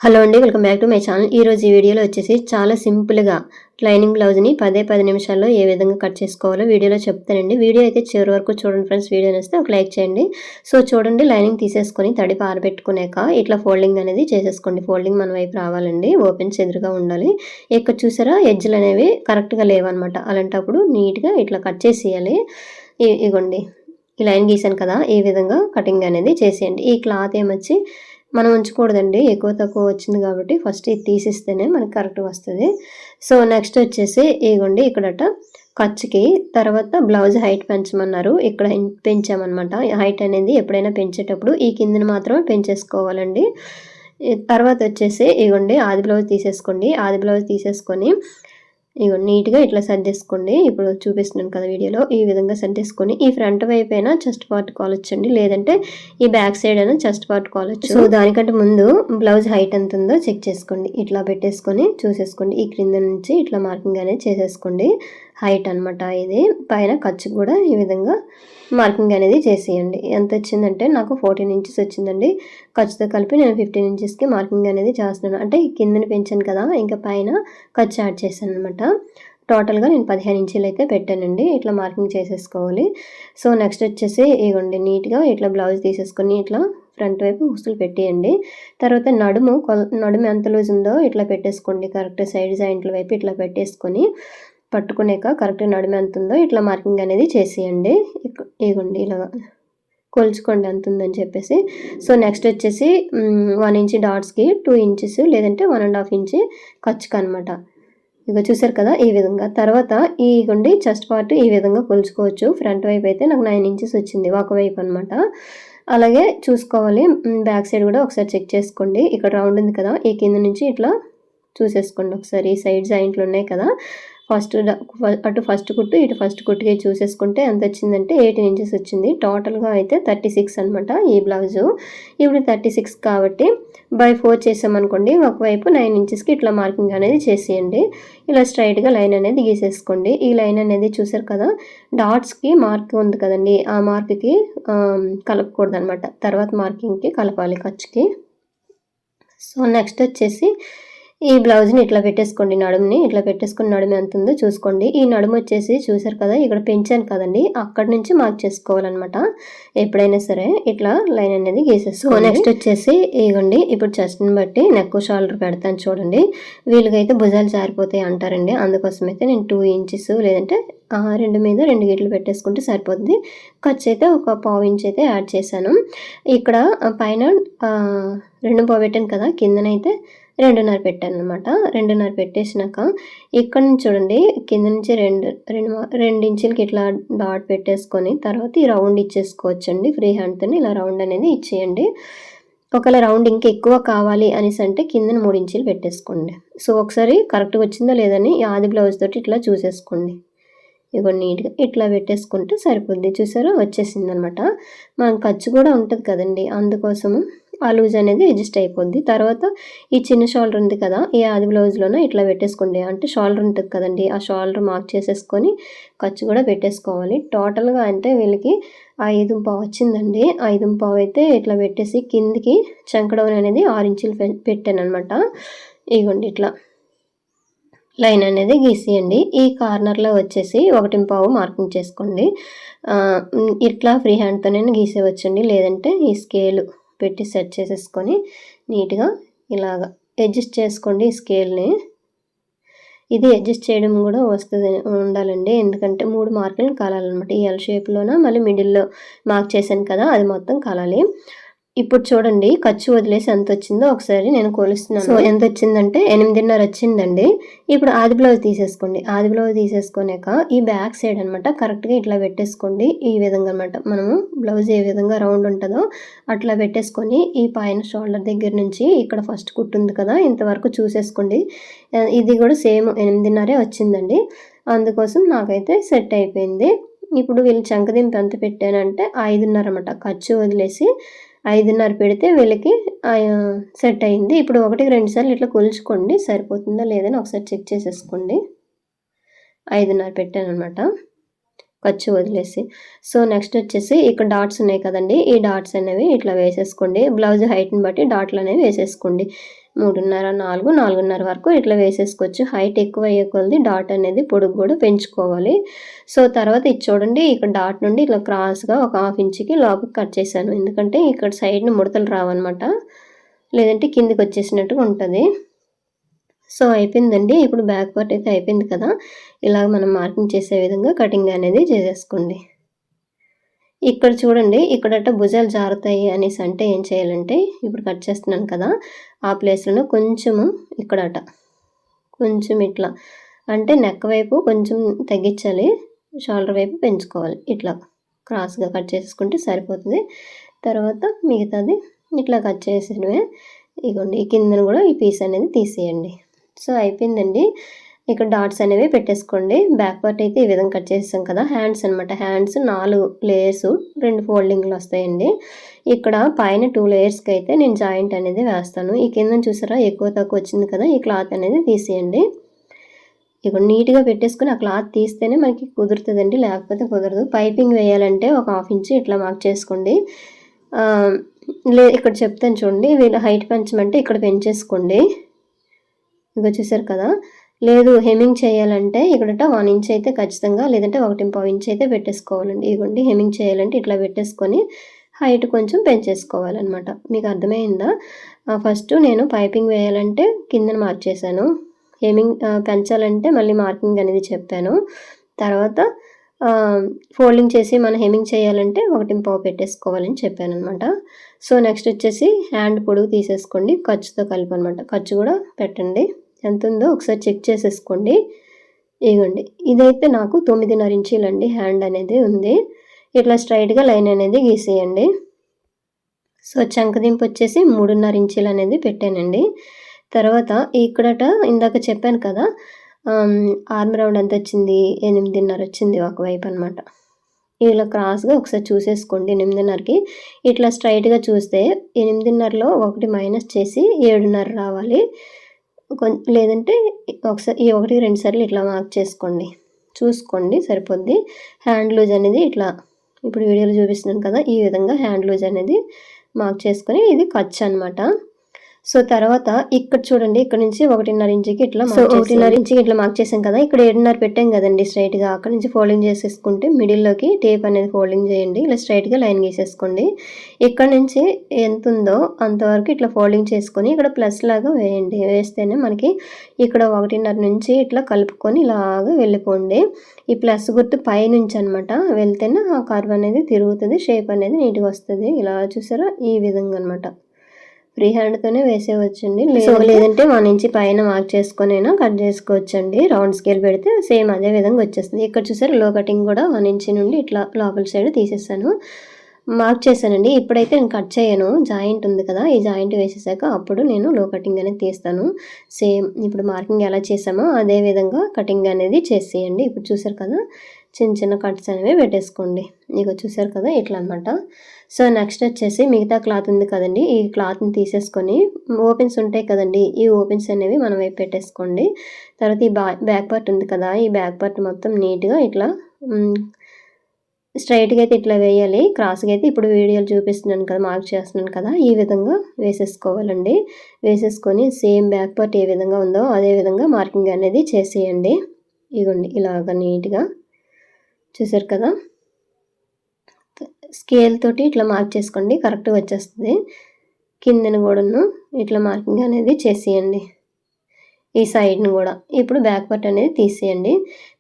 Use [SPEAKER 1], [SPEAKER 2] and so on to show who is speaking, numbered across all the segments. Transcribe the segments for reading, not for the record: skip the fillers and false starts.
[SPEAKER 1] Hello అండి, welcome back to my channel. ఈరోజు ఈ వీడియోలో వచ్చేసి చాలా సింపుల్గా లైనింగ్ బ్లౌజ్ని 10 నిమిషాల్లో ఏ విధంగా కట్ చేసుకోవాలో వీడియోలో చెప్తానండి. వీడియో అయితే చివరి వరకు చూడండి ఫ్రెండ్స్. వీడియో నచ్చితే ఒక లైక్ చేయండి. సో చూడండి, లైనింగ్ తీసేసుకొని తడిపి ఆరబెట్టుకున్నాక ఇట్లా ఫోల్డింగ్ అనేది చేసేసుకోండి. ఫోల్డింగ్ మన వైపు రావాలండి, ఓపెన్స్ ఎదురుగా ఉండాలి. ఇక్కడ చూసారా, ఎడ్జ్లు అనేవి కరెక్ట్గా లేవన్నమాట. అలాంటప్పుడు నీట్గా ఇట్లా కట్ చేసేయాలి. ఇగోండి, ఈ లైన్ గీసాను కదా, ఈ విధంగా కటింగ్ అనేది చేసేయండి. ఈ క్లాత్ ఏమొచ్చి మనం ఉంచకూడదండి, ఎక్కువ తక్కువ వచ్చింది కాబట్టి ఫస్ట్ ఇది తీసిస్తేనే మనకి కరెక్ట్గా వస్తుంది. సో నెక్స్ట్ వచ్చేసి ఇగోండి, ఇక్కడట ఖర్చుకి తర్వాత బ్లౌజ్ హైట్ పెంచమన్నారు. ఇక్కడ పెంచామన్నమాట. హైట్ అనేది ఎప్పుడైనా పెంచేటప్పుడు ఈ కిందని మాత్రమే పెంచేసుకోవాలండి. తర్వాత వచ్చేసి ఇగోండి, ఆది బ్లౌజ్ తీసేసుకోండి. ఆది బ్లౌజ్ తీసేసుకొని ఇగో నీట్గా ఇట్లా సర్దేసుకోండి. ఇప్పుడు చూపిస్తున్నాను కదా వీడియోలో, ఈ విధంగా సర్దేసుకొని ఈ ఫ్రంట్ వైపు అయినా చెస్ట్ పార్ట్ కాలొచ్చండి, లేదంటే ఈ బ్యాక్ సైడ్ అయినా చెస్ట్ పార్ట్ కాలొచ్చు. సో దానికంటే ముందు బ్లౌజ్ హైట్ ఎంత ఉందో చెక్ చేసుకోండి. ఇట్లా పెట్టేసుకొని చూసేసుకోండి. ఈ క్రింద నుంచి ఇట్లా మార్కింగ్ అనేది చేసేసుకోండి. హైట్ అనమాట ఇది. పైన ఖర్చు కూడా ఈ విధంగా మార్కింగ్ అనేది చేసేయండి. ఎంత వచ్చిందంటే నాకు 14 ఇంచెస్ వచ్చిందండి. ఖర్చుతో కలిపి నేను 15 ఇంచెస్కి మార్కింగ్ అనేది చేస్తున్నాను. అంటే కిందని పెంచాను కదా, ఇంకా పైన ఖర్చు యాడ్ చేశాను అనమాట. టోటల్గా నేను 15 ఇంచులు అయితే పెట్టానండి. ఇట్లా మార్కింగ్ చేసేసుకోవాలి. సో నెక్స్ట్ వచ్చేసి ఇగోండి, నీట్గా ఇట్లా బ్లౌజ్ తీసేసుకొని ఇట్లా ఫ్రంట్ వైపు ఉసులు పెట్టేయండి. తర్వాత నడుము ఎంత లూజ్ ఉందో ఇట్లా పెట్టేసుకోండి. కరెక్ట్ సైడ్ జాయింట్ల వైపు ఇట్లా పెట్టేసుకొని పట్టుకునేక కరెక్ట్ నడుము ఎంత ఉందో ఇట్లా మార్కింగ్ అనేది చేసేయండి. ఇగోండి, ఇలా కొలుచుకోండి ఎంత ఉందని చెప్పేసి. సో నెక్స్ట్ వచ్చేసి 1 ఇంచ్ డాట్స్కి 2 ఇంచెస్ లేదంటే 1.5 ఇంచ్ ఖర్చుకు అనమాట. ఇక చూసారు కదా ఈ విధంగా. తర్వాత ఇగోండి, చెస్ట్ పార్ట్ ఈ విధంగా కొలుచుకోవచ్చు. ఫ్రంట్ వైపు అయితే నాకు 9 ఇంచెస్ వచ్చింది, ఒకవైపు అనమాట. అలాగే చూసుకోవాలి, బ్యాక్ సైడ్ కూడా ఒకసారి చెక్ చేసుకోండి. ఇక్కడ రౌండ్ ఉంది కదా, ఈ కింద నుంచి ఇట్లా చూసేసుకోండి ఒకసారి. ఈ సైడ్ జాయింట్లు ఉన్నాయి కదా, అటు ఫస్ట్ కుట్టు ఇటు ఫస్ట్ కుట్టుకి చూసేసుకుంటే ఎంత వచ్చిందంటే 18 ఇంచెస్ వచ్చింది. టోటల్గా అయితే 36 అనమాట ఈ బ్లౌజు. ఇప్పుడు 36 కాబట్టి బై 4 చేసామనుకోండి, ఒకవైపు 9 ఇంచెస్కి ఇట్లా మార్కింగ్ అనేది చేసేయండి. ఇలా స్ట్రైట్గా లైన్ అనేది గీసేసుకోండి. ఈ లైన్ అనేది చూసారు కదా, డాట్స్కి మార్క్ ఉంది కదండి, ఆ మార్క్కి కలపకూడదు అనమాట. తర్వాత మార్కింగ్కి కలపాలి ఖర్చుకి. సో నెక్స్ట్ వచ్చేసి ఈ బ్లౌజ్ని ఇట్లా పెట్టేసుకోండి. నడుముని ఇట్లా పెట్టేసుకుని నడుము ఎంత ఉందో చూసుకోండి. ఈ నడుము వచ్చేసి చూసారు కదా, ఇక్కడ పెంచాను కదండి, అక్కడి నుంచి మార్క్ చేసుకోవాలన్నమాట. ఎప్పుడైనా సరే ఇట్లా లైన్ అనేది గీసేసుకో. నెక్స్ట్ వచ్చేసి ఇగోండి, ఇప్పుడు చెస్ట్ని బట్టి నెక్ షోల్డర్ పెడతాను చూడండి. వీళ్ళకైతే భుజాలు జారిపోతాయి అంటారండి, అందుకోసం అయితే నేను 2 ఇంచెస్ లేదంటే 2 మీద 2 గీట్లు పెట్టేసుకుంటే సరిపోతుంది. ఖర్చు అయితే ఒక 1/4 ఇంచ్ అయితే యాడ్ చేశాను. ఇక్కడ పైన 2.5 పెట్టాను కదా, కిందనైతే 2.5 పెట్టాను అనమాట. 2.5 పెట్టేసినాక ఇక్కడ నుంచి చూడండి, కింద నుంచి 2 ఇంచులకి ఇట్లా డాట్ పెట్టేసుకొని తర్వాత ఈ రౌండ్ ఇచ్చేసుకోవచ్చండి. ఫ్రీ హ్యాండ్తో ఇలా రౌండ్ అనేది ఇచ్చేయండి. ఒకవేళ రౌండ్ ఇంకా ఎక్కువ కావాలి అనేసి అంటే కింద 3 ఇంచులు పెట్టేసుకోండి. సో ఒకసారి కరెక్ట్గా వచ్చిందో లేదని ఈ ఆది బ్లౌజ్ తోటి ఇట్లా చూసేసుకోండి. ఇగో నీట్గా ఇట్లా పెట్టేసుకుంటే సరిపోద్ది. చూసారా, వచ్చేసింది అనమాట. మనం ఖర్చు కూడా ఉంటుంది కదండి, అందుకోసము ఆ లూజ్ అనేది అడ్జస్ట్ అయిపోద్ది. తర్వాత ఈ చిన్న షోల్డర్ ఉంది కదా, ఈ ఆది బ్లౌజ్లోనే ఇట్లా పెట్టేసుకోండి. అంటే షోల్డర్ ఉంటుంది కదండి, ఆ షోల్డర్ మార్క్ చేసేసుకొని ఖర్చు కూడా పెట్టేసుకోవాలి. టోటల్గా అంటే వీళ్ళకి 5.5 వచ్చిందండి. 5.5 అయితే ఇట్లా పెట్టేసి కిందికి చంకడౌన్ అనేది 6 ఇంచులు పెట్టాను అనమాట. ఇగోండి, ఇట్లా లైన్ అనేది గీసేయండి. ఈ కార్నర్లో వచ్చేసి 1.5 మార్కింగ్ చేసుకోండి. ఇట్లా ఫ్రీ హ్యాండ్తోనే గీసేవచ్చండి, లేదంటే ఈ స్కేల్ పెట్టి సెట్ చేసేసుకొని నీట్గా ఇలాగా అడ్జస్ట్ చేసుకోండి ఈ స్కేల్ని. ఇది అడ్జస్ట్ చేయడం కూడా ఉండాలండి, ఎందుకంటే 3 మార్కులు కాలాలన్నమాట. ఈ ఎల్ షేప్లోన మళ్ళీ మిడిల్లో మార్క్ చేశాను కదా, అది మొత్తం కాలాలి. ఇప్పుడు చూడండి, ఖర్చు వదిలేసి ఎంత వచ్చిందో ఒకసారి నేను కొలుస్తున్నాను. సో ఎంత వచ్చిందంటే 8.5 వచ్చిందండి. ఇప్పుడు ఆది బ్లౌజ్ తీసేసుకోండి. ఆది బ్లౌజ్ తీసేసుకున్నాక ఈ బ్యాక్ సైడ్ అనమాట కరెక్ట్గా ఇట్లా పెట్టేసుకోండి. ఈ విధంగా అనమాట, మనము బ్లౌజ్ ఏ విధంగా రౌండ్ ఉంటుందో అట్లా పెట్టేసుకొని ఈ పైన షోల్డర్ దగ్గర నుంచి ఇక్కడ ఫస్ట్ కుట్టుంది కదా, ఇంతవరకు చూసేసుకోండి. ఇది కూడా సేమ్ 8.5 వచ్చిందండి, అందుకోసం నాకైతే సెట్ అయిపోయింది. ఇప్పుడు వీళ్ళు చంకదింపు ఎంత పెట్టానంటే 5.5 అనమాట. ఖర్చు వదిలేసి 5.5 పెడితే వీళ్ళకి సెట్ అయింది. ఇప్పుడు 1-2 సార్లు ఇట్లా కొలుచుకోండి, సరిపోతుందా లేదని ఒకసారి చెక్ చేసేసుకోండి. 5.5 పెట్టాను అనమాట ఖర్చు వదిలేసి. సో నెక్స్ట్ వచ్చేసి ఇక్కడ డాట్స్ ఉన్నాయి కదండి, ఈ డాట్స్ అనేవి ఇట్లా వేసేసుకోండి. బ్లౌజ్ హైట్ని బట్టి డాట్లు అనేవి వేసేసుకోండి. 3.5, 4, 4.5 వరకు ఇట్లా వేసేసుకోవచ్చు. హైట్ ఎక్కువ అయ్యే కొలది డాట్ అనేది పొడుగు కూడా పెంచుకోవాలి. సో తర్వాత ఇది చూడండి, ఇక్కడ డాట్ నుండి ఇట్లా క్రాస్గా ఒక 1/2 ఇంచుకి లోపలికి కట్ చేశాను. ఎందుకంటే ఇక్కడ సైడ్ని ముడతలు రావన్నమాట, లేదంటే కిందికి వచ్చేసినట్టుగా ఉంటుంది. సో అయిపోయిందండి. ఇప్పుడు బ్యాక్ పార్ట్ అయితే అయిపోయింది కదా, ఇలా మనం మార్కింగ్ చేసే విధంగా కటింగ్ అనేది చేసేసుకోండి. ఇక్కడ చూడండి, ఇక్కడట భుజాలు జారుతాయి అనేసి అంటే ఏం చేయాలంటే, ఇప్పుడు కట్ చేస్తున్నాను కదా, ఆ ప్లేస్‌లోనే కొంచెము ఇక్కడట కొంచెం ఇట్లా అంటే నెక్ వైపు కొంచెం తగ్గించాలి, షోల్డర్ వైపు పెంచుకోవాలి. ఇట్లా క్రాస్‌గా కట్ చేసుకుంటే సరిపోతుంది. తర్వాత మిగతాది ఇట్లా కట్ చేసేయడమే. ఇగోండి, ఈ కిందన కూడా ఈ పీస్ అనేది తీసేయండి. సో అయిపోయిందండి. ఇక్కడ డాట్స్ అనేవి పెట్టేసుకోండి. బ్యాక్ పార్ట్ అయితే ఈ విధంగా కట్ చేసాం కదా. హ్యాండ్స్ అనమాట, హ్యాండ్స్ 4 లేయర్స్ 2 ఫోల్డింగ్లు వస్తాయండి. ఇక్కడ పైన 2 లేయర్స్కి అయితే నేను జాయింట్ అనేది వేస్తాను. ఈ కింద చూసారా ఎక్కువ తక్కువ వచ్చింది కదా, ఈ క్లాత్ అనేది తీసేయండి. ఇక్కడ నీట్గా పెట్టేసుకుని ఆ క్లాత్ తీస్తేనే మనకి కుదురుతుందండి, లేకపోతే కుదరదు. పైపింగ్ వేయాలంటే ఒక 1/2 ఇంచు ఇట్లా మార్క్ చేసుకోండి. ఇక్కడ చెప్తాను చూడండి, వీళ్ళ హైట్ పెంచమంటే ఇక్కడ పెంచేసుకోండి. ఇక చూసారు కదా. లేదు హెమ్మింగ్ చేయాలంటే ఇక్కడట 1 ఇంచ్ అయితే ఖచ్చితంగా, లేదంటే 1.5 ఇంచ్ అయితే పెట్టేసుకోవాలండి. ఇదిగోండి, హెమ్మింగ్ చేయాలంటే ఇట్లా పెట్టేసుకొని హైట్ కొంచెం పెంచేసుకోవాలన్నమాట. మీకు అర్థమైందా? ఫస్ట్ నేను పైపింగ్ వేయాలంటే కిందన మార్క్ చేశాను, హెమ్మింగ్ పెంచాలంటే మళ్ళీ మార్కింగ్ అనేది చెప్పాను. తర్వాత ఫోల్డింగ్ చేసి మనం హెమ్మింగ్ చేయాలంటే 1.5 పెట్టేసుకోవాలని చెప్పాను అనమాట. సో నెక్స్ట్ వచ్చేసి హ్యాండ్ పొడుగు తీసేసుకోండి, ఖర్చుతో కలిపి అనమాట. ఖర్చు కూడా పెట్టండి, ఎంత ఉందో ఒకసారి చెక్ చేసేసుకోండి. ఇదిగోండి, ఇదైతే నాకు 9.5 ఇంచీలండి హ్యాండ్ అనేది ఉంది. ఇట్లా స్ట్రైట్గా లైన్ అనేది గీసేయండి. సో చంకదింపు వచ్చేసి 3.5 ఇంచీలు అనేది పెట్టానండి. తర్వాత ఇక్కడట ఇందాక చెప్పాను కదా, ఆర్మ్ రౌండ్ ఎంత వచ్చింది, 8.5 వచ్చింది ఒకవైపు అనమాట. ఇలా క్రాస్గా ఒకసారి చూసేసుకోండి. 8.5కి ఇట్లా స్ట్రైట్గా చూస్తే 8.5లో 1 మైనస్ చేసి 7.5 రావాలి. లేదంటే ఒకసారి ఈ 1, 2 సార్లు ఇట్లా మార్క్ చేసుకోండి, చూసుకోండి సరిపోద్ది. హ్యాండ్ లూజ్ అనేది ఇట్లా ఇప్పుడు వీడియోలో చూపిస్తున్నాను కదా, ఈ విధంగా హ్యాండ్ లూజ్ అనేది మార్క్ చేసుకొని ఇది ఖర్చు అనమాట. సో తర్వాత ఇక్కడ చూడండి, ఇక్కడ నుంచి 1.5 ఇంచుకి ఇట్లా 1.5 ఇంచుకి ఇట్లా మార్క్ చేసాం కదా, ఇక్కడ 7.5 పెట్టాం కదండి స్ట్రైట్గా. అక్కడ నుంచి ఫోల్డింగ్ చేసేసుకుంటే మిడిల్లోకి టేప్ అనేది ఫోల్డింగ్ చేయండి. ఇలా స్ట్రైట్గా లైన్ గీసేసుకోండి. ఇక్కడ నుంచి ఎంత ఉందో అంతవరకు ఇట్లా ఫోల్డింగ్ చేసుకొని ఇక్కడ ప్లస్ లాగా వేయండి. వేస్తేనే మనకి ఇక్కడ 1.5 నుంచి ఇట్లా కలుపుకొని ఇలాగా వెళ్ళిపోండి. ఈ ప్లస్ గుర్తు పైనుంచి అనమాట వెళ్తేనే ఆ కర్వ్ అనేది తిరుగుతుంది, షేప్ అనేది నీట్గా వస్తుంది. ఇలా చూసారా, ఈ విధంగా అనమాట. ఫ్రీ హ్యాండ్తోనే వేసేవచ్చండి, లేదంటే 1 ఇంచ్ పైన మార్క్ చేసుకొని అయినా కట్ చేసుకోవచ్చండి. రౌండ్ స్కేల్ పెడితే సేమ్ అదే విధంగా వచ్చేస్తుంది. ఇక్కడ చూసారు లో కటింగ్ కూడా 1 ఇంచ్ నుండి ఇట్లా లోపల సైడ్ తీసేసాను, మార్క్ చేశానండి. ఇప్పుడైతే నేను కట్ చేయను, జాయింట్ ఉంది కదా, ఈ జాయింట్ వేసేసాక అప్పుడు నేను లో కటింగ్ అనేది తీస్తాను. సేమ్ ఇప్పుడు మార్కింగ్ ఎలా చేసామో అదే విధంగా కటింగ్ అనేది చేసేయండి. ఇప్పుడు చూసారు కదా, చిన్న చిన్న కట్స్ అనేవి పెట్టేసుకోండి. ఇక చూసారు కదా, ఇట్లా అనమాట. సో నెక్స్ట్ వచ్చేసి మిగతా క్లాత్ ఉంది కదండి, ఈ క్లాత్ని తీసేసుకొని ఓపెన్స్ ఉంటాయి కదండి, ఈ ఓపెన్స్ అనేవి మనం వైపు పెట్టేసుకోండి. తర్వాత ఈ బ్యాక్ పార్ట్ ఉంది కదా, ఈ బ్యాక్ పార్ట్ మొత్తం నీట్గా ఇట్లా స్ట్రైట్గా అయితే ఇట్లా వేయాలి, క్రాస్గా అయితే ఇప్పుడు వీడియోలు చూపిస్తున్నాను కదా, మార్క్ చేస్తున్నాను కదా, ఈ విధంగా వేసేసుకోవాలండి. వేసేసుకొని సేమ్ బ్యాక్ పార్ట్ ఏ విధంగా ఉందో అదే విధంగా మార్కింగ్ అనేది చేసేయండి. ఇగోండి ఇలాగ నీట్గా చూసారు కదా. స్కేల్ తోటి ఇట్లా మార్క్ చేసుకోండి, కరెక్ట్గా వచ్చేస్తుంది. కిందను కూడాను ఇట్లా మార్కింగ్ అనేది చేసేయండి, ఈ సైడ్ని కూడా. ఇప్పుడు బ్యాక్ పార్ట్ అనేది తీసేయండి.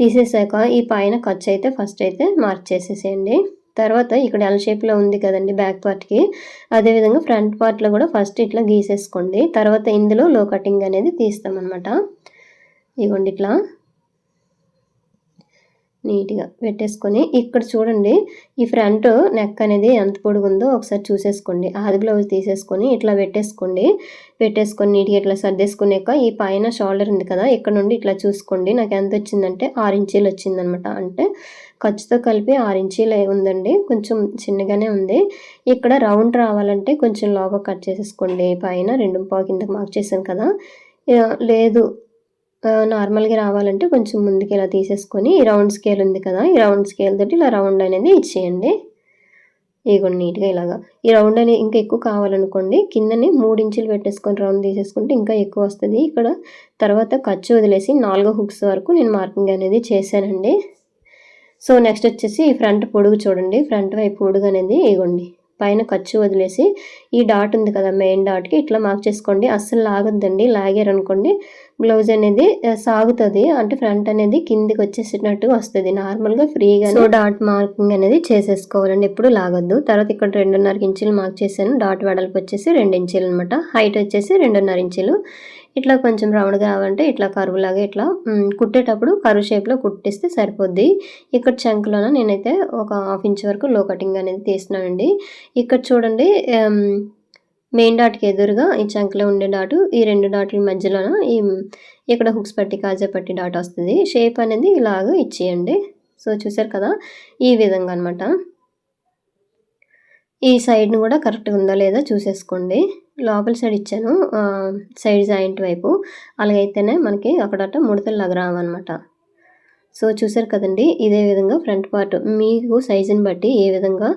[SPEAKER 1] తీసేసాక ఈ పైన ఖర్చు అయితే ఫస్ట్ అయితే మార్క్ చేసేసేయండి. తర్వాత ఇక్కడ ఎల్ షేప్లో ఉంది కదండి బ్యాక్ పార్ట్కి, అదేవిధంగా ఫ్రంట్ పార్ట్లో కూడా ఫస్ట్ ఇట్లా గీసేసుకోండి. తర్వాత ఇందులో లో కటింగ్ అనేది తీస్తామన్నమాట. ఇగోండి ఇట్లా నీట్గా పెట్టేసుకొని ఇక్కడ చూడండి, ఈ ఫ్రంట్ నెక్ అనేది ఎంత పొడుగుందో ఒకసారి చూసేసుకోండి. ఆది బ్లౌజ్ తీసేసుకొని ఇట్లా పెట్టేసుకోండి. పెట్టేసుకొని నీట్గా ఇట్లా సర్దేసుకున్నాక ఈ పైన షోల్డర్ ఉంది కదా, ఇక్కడ నుండి ఇట్లా చూసుకోండి. నాకు ఎంత వచ్చిందంటే 6 ఇంచీలు వచ్చిందనమాట. అంటే ఖర్చుతో కలిపి 6 ఇంచీలు ఉందండి, కొంచెం చిన్నగానే ఉంది. ఇక్కడ రౌండ్ రావాలంటే కొంచెం లోగా కట్ చేసేసుకోండి. పైన 2.5 కిందకి మార్క్ చేశాను కదా, లేదు నార్మల్గా రావాలంటే కొంచెం ముందుకి ఇలా తీసేసుకొని ఈ రౌండ్ స్కేల్ ఉంది కదా, ఈ రౌండ్ స్కేల్ తోటి ఇలా రౌండ్ అనేది ఇచ్చేయండి. ఇగోండి నీట్‌గా ఇలాగా. ఈ రౌండ్ అనేది ఇంకా ఎక్కువ కావాలనుకోండి కిందనే 3 ఇంచులు పెట్టేసుకొని రౌండ్ తీసేసుకుంటే ఇంకా ఎక్కువ వస్తది. ఇక్కడ తర్వాత ఖర్చు వదిలేసి 4 హుక్స్ వరకు నేను మార్కింగ్ అనేది చేశానండి. సో నెక్స్ట్ వచ్చేసి ఈ ఫ్రంట్ పొడుగు చూడండి. ఫ్రంట్ వైపు పొడుగు అనేది ఇగోండి పైన ఖర్చు వదిలేసి ఈ డాట్ ఉంది కదా మెయిన్ డాట్‌కి ఇట్లా మార్క్ చేసుకోండి. అస్సలు లాగొద్దండి. లాగారనుకోండి బ్లౌజ్ అనేది సాగుతది. అంటే ఫ్రంట్ అనేది కిందికి వచ్చేసినట్టుగా వస్తది. నార్మల్‌గా ఫ్రీగా సో డాట్ మార్కింగ్ అనేది చేసేసుకోవాలండి. ఎప్పుడు లాగొద్దు. తర్వాత ఇక్కడ 2.5 ఇంచులు మార్క్ చేశాను. డాట్ వెడల్పు వచ్చేసి 2 ఇంచులు అనమాట. హైట్ వచ్చేసి 2.5 ఇంచులు. ఇట్లా కొంచెం రౌండ్‌గా కావాలంటే ఇట్లా కర్వ్ లాగా ఇట్లా కుట్టేటప్పుడు కర్వ్ షేప్‌లో కుట్టిస్తే సరిపోద్ది. ఇక్కడ చంక్‌లోన నేనైతే ఒక 1/2 ఇంచ్ వరకు లో కటింగ్ అనేది తీస్తున్నానండి. ఇక్కడ చూడండి మెయిన్ డాట్‌కి ఎదురుగా ఈ చంక్‌లో ఉండే డాటు ఈ 2 డాట్ల మధ్యలోన ఇక్కడ హుక్స్ పట్టి కాజా పట్టి డాట్ వస్తది. షేప్ అనేది ఇలాగా ఇచ్చేయండి. సో చూసారు కదా! ఈ విధంగా అనమాట. ఈ సైడ్‌ని కూడా కరెక్ట్‌గా ఉందా లేదా చూసేసుకోండి. లోపల సైడ్ ఇచ్చాను సైడ్ జాయింట్ వైపు. అలాగైతేనే మనకి అక్కడట ముడతల్లాగా రావన్నమాట. సో చూసారు కదండీ! ఇదే విధంగా ఫ్రంట్ పార్ట్ మీకు సైజుని బట్టి ఏ విధంగా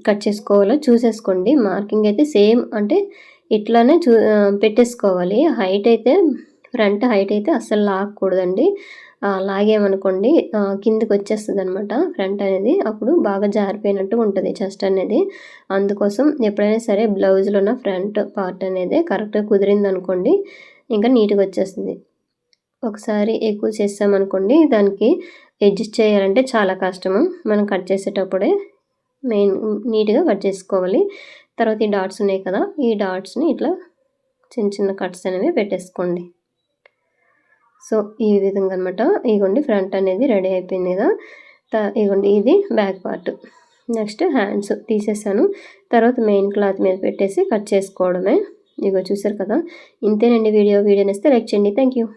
[SPEAKER 1] కట్ చేసుకోవాలో చూసేసుకోండి. మార్కింగ్ అయితే సేమ్ అంటే ఇట్లానే పెట్టేసుకోవాలి. హైట్ అయితే ఫ్రంట్ హైట్ అయితే అస్సలు లాగకూడదండి. లాగామనుకోండి కిందకొచ్చేస్తదనమాట ఫ్రంట్ అనేది. అప్పుడు బాగా జారిపోయినట్టు ఉంటది చెస్ట్ అనేది. అందుకోసం ఎప్పుడైనా సరే బ్లౌజ్‌లో ఉన్న ఫ్రంట్ పార్ట్ అనేది కరెక్ట్‌గా కుదిరిందనుకోండి ఇంకా నీట్‌గా వచ్చేస్తది. ఒకసారి ఎక్కువ చేసామనుకోండి దానికి అడ్జస్ట్ చేయాలంటే చాలా కష్టము. మనం కట్ చేసేటప్పుడే నీట్‌గా కట్ చేసుకోవాలి. తర్వాత ఈ డాట్స్ ఉన్నాయి కదా! ఈ డాట్స్‌ని ఇట్లా చిన్న చిన్న కట్స్ అనేవి పెట్టేసుకోండి. సో ఈ విధంగా అనమాట. ఇగోండి ఫ్రంట్ అనేది రెడీ అయిపోయింది కదా! ఇగోండి ఇది బ్యాక్ పార్ట్. నెక్స్ట్ హ్యాండ్స్ తీసేసాను. తర్వాత మెయిన్ క్లాత్ మీద పెట్టేసి కట్ చేసుకోవడమే. ఇగో చూసారు కదా! ఇంతేనండి వీడియో. వీడియో నచ్చితే లైక్ చేయండి. Thank you.